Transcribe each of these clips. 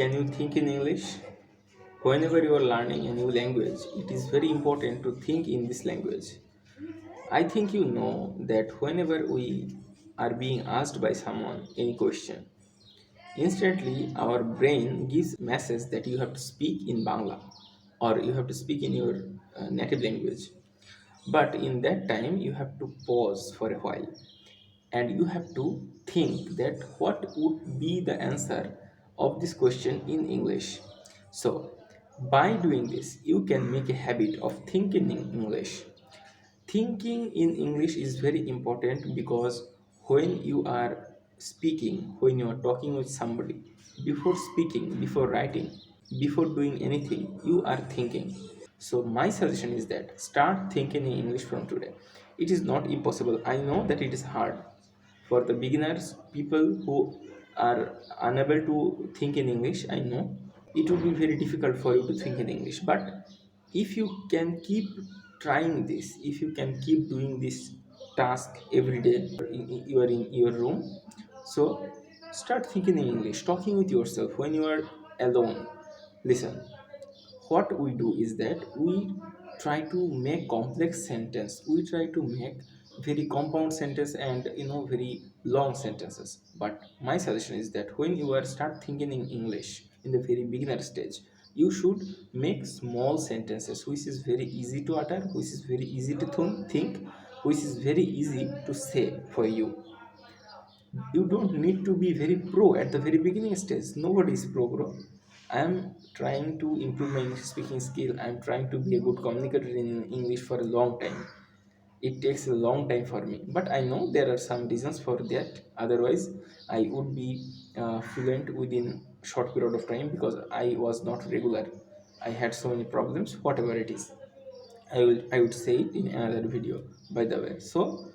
Can you think in English? Whenever you are learning a new language, it is very important to think in this language. I think you know that whenever we are being asked by someone any question, instantly our brain gives message that you have to speak in Bangla or you have to speak in your native language. But in that time, you have to pause for a while and you have to think that what would be the answer of this question in English. So, by doing this, you can make a habit of thinking in English. Thinking in English is very important because when you are speaking, when you are talking with somebody, before speaking, before writing, before doing anything, you are thinking. So my suggestion is that start thinking in English from today. It is not impossible. I know that it is hard for the beginners, people who are unable to think in English. I know it would be very difficult for you to think in English, but if you can keep trying this, if you can keep doing this task every day, you are in your room, so start thinking in English, talking with yourself when you are alone. Listen, what we do is that we try to make complex sentence, we try to make very compound sentence and very long sentences. But my suggestion is that when you are start thinking in English in the very beginner stage, you should make small sentences which is very easy to utter, which is very easy to think, which is very easy to say for you. You don't need to be very pro at the very beginning stage. Nobody is pro, bro. I am trying to improve my English speaking skill. I am trying to be a good communicator in English for a long time. It takes a long time for me, but I know there are some reasons for that. Otherwise I would be fluent within short period of time, because I was not regular. I had so many problems. Whatever it is, I would say it in another video, by the way. So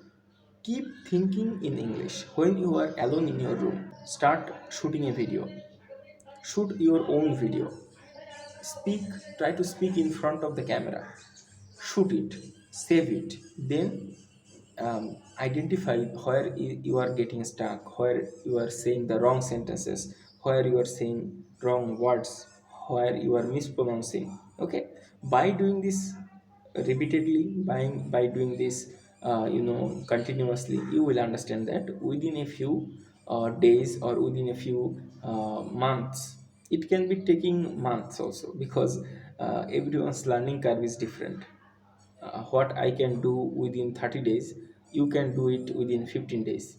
keep thinking in English. When you are alone in your room, start shooting a video. Shoot your own video. Speak, try to speak in front of the camera. Shoot it, save it. Then identify where you are getting stuck, where you are saying the wrong sentences, where you are saying wrong words, where you are mispronouncing. Okay, by doing this repeatedly, by doing this continuously, you will understand that within a few days or within a few months. It can be taking months also, because everyone's learning curve is different. What I can do within 30 days, you can do it within 15 days.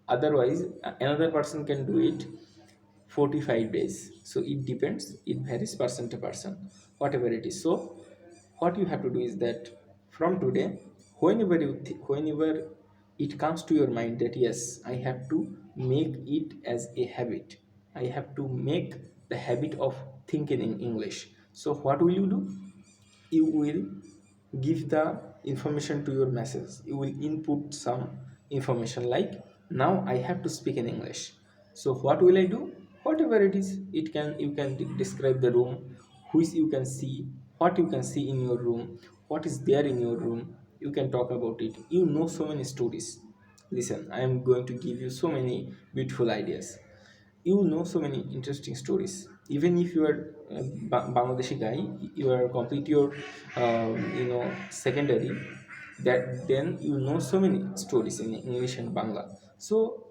Otherwise, another person can do it 45 days. So it depends, it varies person to person, whatever it is. So what you have to do is that from today, whenever it comes to your mind that yes, I have to make it as a habit, I have to make the habit of thinking in English. So what will you do? You will give the information to your message. You will input some information like, now I have to speak in English. So what will I do? Whatever it is, it can, you can describe the room, which you can see, what you can see in your room, what is there in your room. You can talk about it. You know so many stories. Listen, I am going to give you so many beautiful ideas. You know so many interesting stories. Even if you are a Bangladeshi guy, you are complete your secondary, that then you know so many stories in English and Bangla. So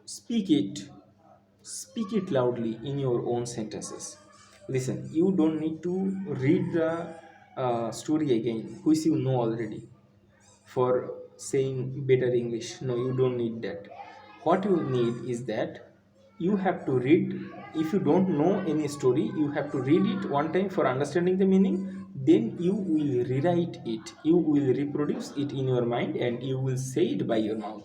speak it, speak it loudly in your own sentences. Listen, you don't need to read the story again which you know already for saying better English. No, you don't need that. What you need is that you have to read. If you don't know any story, you have to read it one time for understanding the meaning. Then you will rewrite it. You will reproduce it in your mind and you will say it by your mouth.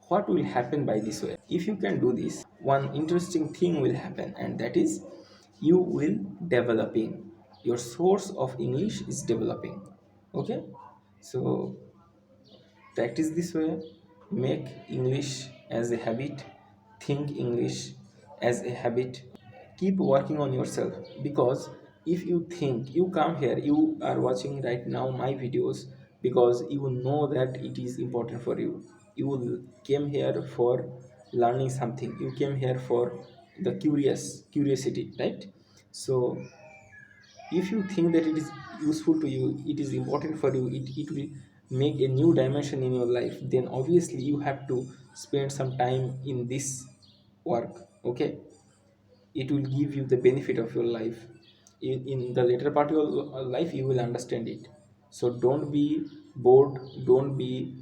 What will happen by this way? If you can do this, one interesting thing will happen, and that is you will developing. Your source of English is developing. Okay, so practice this way. Make English as a habit. Think English as a habit. Keep working on yourself, because if you think, you come here, you are watching right now my videos because you know that it is important for you. You came here for learning something. You came here for the curiosity, right? So if you think that it is useful to you, it is important for you, it will make a new dimension in your life, then obviously you have to spend some time in this work. Okay, it will give you the benefit of your life. In the later part of your life you will understand it. So don't be bored, don't be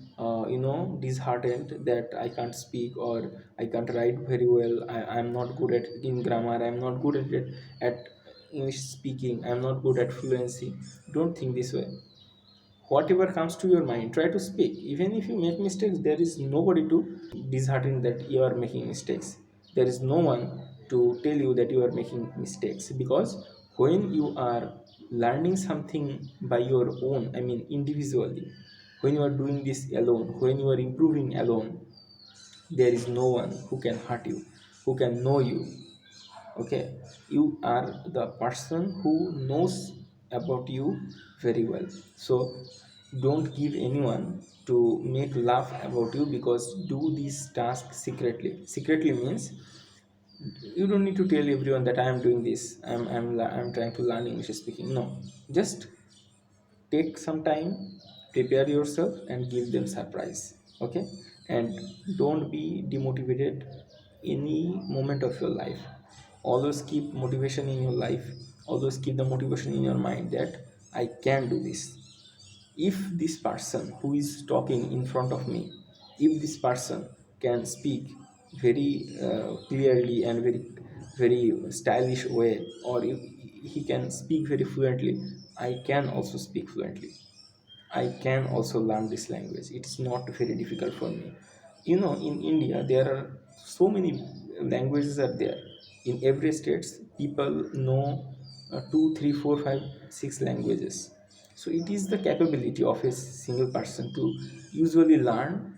disheartened that I can't speak or I can't write very well, I'm not good at in grammar, I'm not good at English speaking, I'm not good at fluency. Don't think this way. Whatever comes to your mind, try to speak. Even if you make mistakes, there is nobody to dishearten that you are making mistakes. There is no one to tell you that you are making mistakes, because when you are learning something by your own, I mean individually, when you are doing this alone, when you are improving alone, there is no one who can hurt you, who can know you. Okay, you are the person who knows about you very well. So don't give anyone to make laugh about you, because do this task secretly. Secretly means you don't need to tell everyone that I am doing this, I'm trying to learn English speaking. No, just take some time, prepare yourself and give them surprise. Okay, and don't be demotivated any moment of your life. Always keep motivation in your life, always keep the motivation in your mind that I can do this. If this person who is talking in front of me, if this person can speak very clearly and very stylish way, or if he can speak very fluently, I can also speak fluently. I can also learn this language. It's not very difficult for me. You know, in India, there are so many languages are there. In every states, people know two, three, four, five, six languages. So it is the capability of a single person to usually learn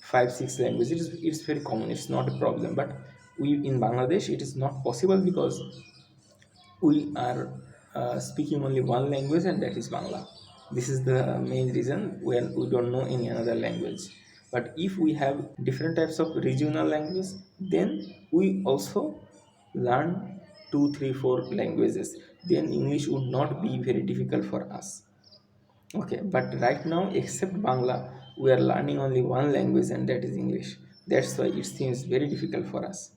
five, six languages. It's very common. It's not a problem. But we in Bangladesh, it is not possible because we are speaking only one language, and that is Bangla. This is the main reason when we don't know any another language. But if we have different types of regional language, then we also learn two, three, four languages. Then English would not be very difficult for us. Okay, but right now, except Bangla, we are learning only one language, and that is English. That's why it seems very difficult for us.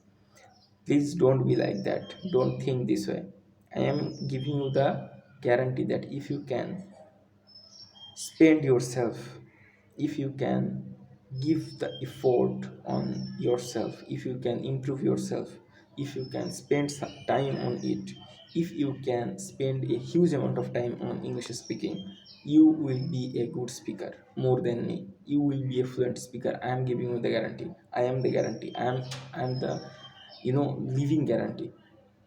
Please don't be like that. Don't think this way. I am giving you the guarantee that if you can spend yourself, if you can give the effort on yourself, if you can improve yourself, if you can spend some time on it, if you can spend a huge amount of time on English speaking, you will be a good speaker more than me. You will be a fluent speaker. I am giving you the guarantee. I am the guarantee. I am the living guarantee.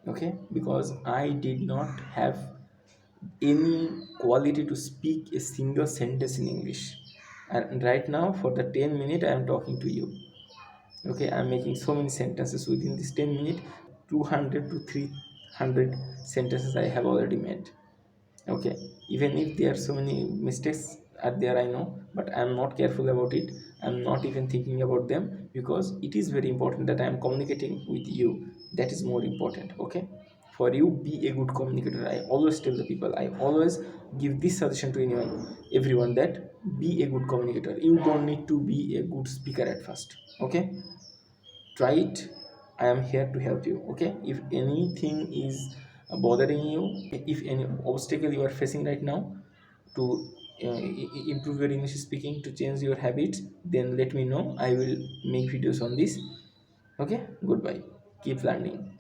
Okay, because I did not have any quality to speak a single sentence in English, and right now for the 10 minute I am talking to you. Okay, I'm making so many sentences within this 10 minute. 200 to 300 sentences I have already made. Okay, even if there are so many mistakes are there, I know, but I'm not careful about it. I'm not even thinking about them, because it is very important that I'm communicating with you. That is more important. Okay, for you, be a good communicator. I always tell the people, I always give this suggestion to everyone, that be a good communicator. You don't need to be a good speaker at first. Okay, try it. I am here to help you. Okay, if anything is bothering you, if any obstacle you are facing right now to improve your English speaking, to change your habits, then let me know. I will make videos on this. Okay, goodbye. Keep learning.